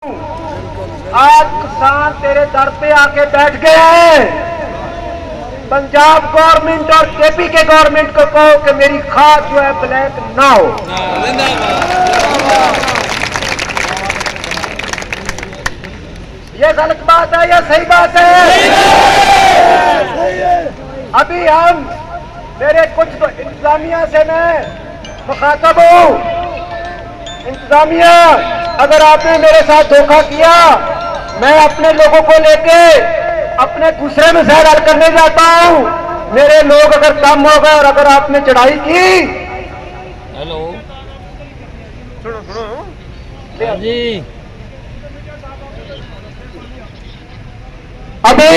आज किसान तेरे दर पे आके बैठ गए हैं। पंजाब गवर्नमेंट और केपी के गवर्नमेंट को कहो कि मेरी खाद जो है ब्लैक ना हो। ये गलत बात है या सही बात है? अभी हम मेरे कुछ इंतजामिया से मैं मुखातब हूं। इंतजामिया, अगर आपने मेरे साथ धोखा किया, मैं अपने लोगों को लेके अपने दूसरे में जहर हल करने जाता हूं। मेरे लोग अगर कम हो गए और अगर आपने चढ़ाई की, हेलो सुनो सुनो जी, अभी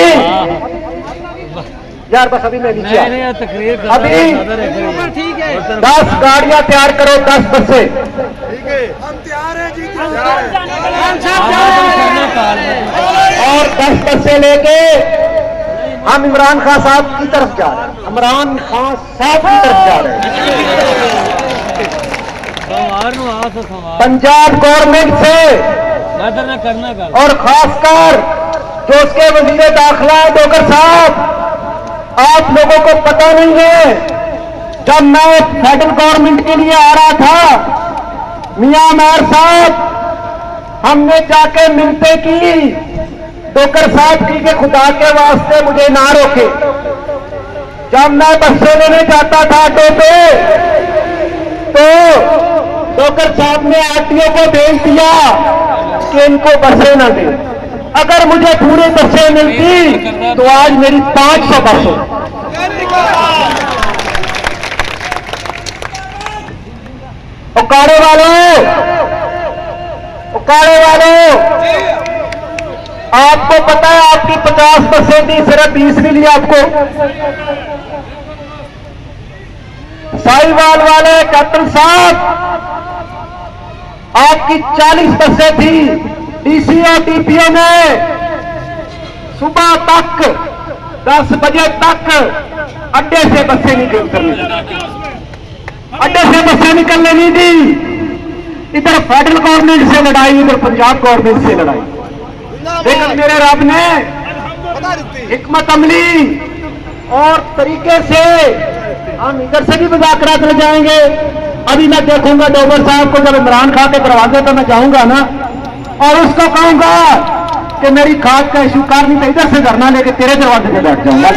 यार बस अभी मैं नीचे नहीं तकरीर कर अभी ठीक है 10 गाड़ियां तैयार करो, 10 बसें। हम तैयार हैं जी, और 10 बसें लेके हम इमरान खान साहब की तरफ जा रहे हैं। इमरान खान साहब की तरफ जा रहे हैं। पंजाब गवर्नमेंट से करना और खासकर जो उसके वजीर दाखिला है डोगर साहब, आप लोगों को पता नहीं है, जब मैं फेडरल गवर्नमेंट के लिए आ रहा था, मियां मेयर साहब, हमने जाके मिलते की डोगर साहब की कि खुदा के वास्ते मुझे ना रोके। जब मैं बसें लेने जाता था ऑटो पे, तो डोगर साहब ने आरटीओ को भेज दिया कि इनको बसें ना दे। अगर मुझे पूरी बसें मिलती तो आज मेरी 500 बस हो। उकाड़े वालों, आपको पता है आपकी 50 बसें थी, सिर्फ 20 मिली आपको। साहिवाल वाले कैप्टन साहब, आपकी 40 बसें थी। डीसी और डीपीओ ने सुबह तक 10 बजे तक अड्डे से बसें निकलने नहीं दी। इधर फेडरल गवर्नमेंट से लड़ाई, इधर पंजाब गवर्नमेंट से लड़ाई। लेकिन मेरे रब ने हिकमत अमली और तरीके से हम इधर से भी मुज़ाकरात में जाएंगे। अभी मैं देखूंगा डोगर साहब को, जब इमरान खान के दरवाजे पर मैं जाऊंगा ना, और उसको कहूंगा कि मेरी खाद का इशू कर नहीं, तो इधर से धरना लेके तेरे दरवाजे पे बैठ जाऊंगा।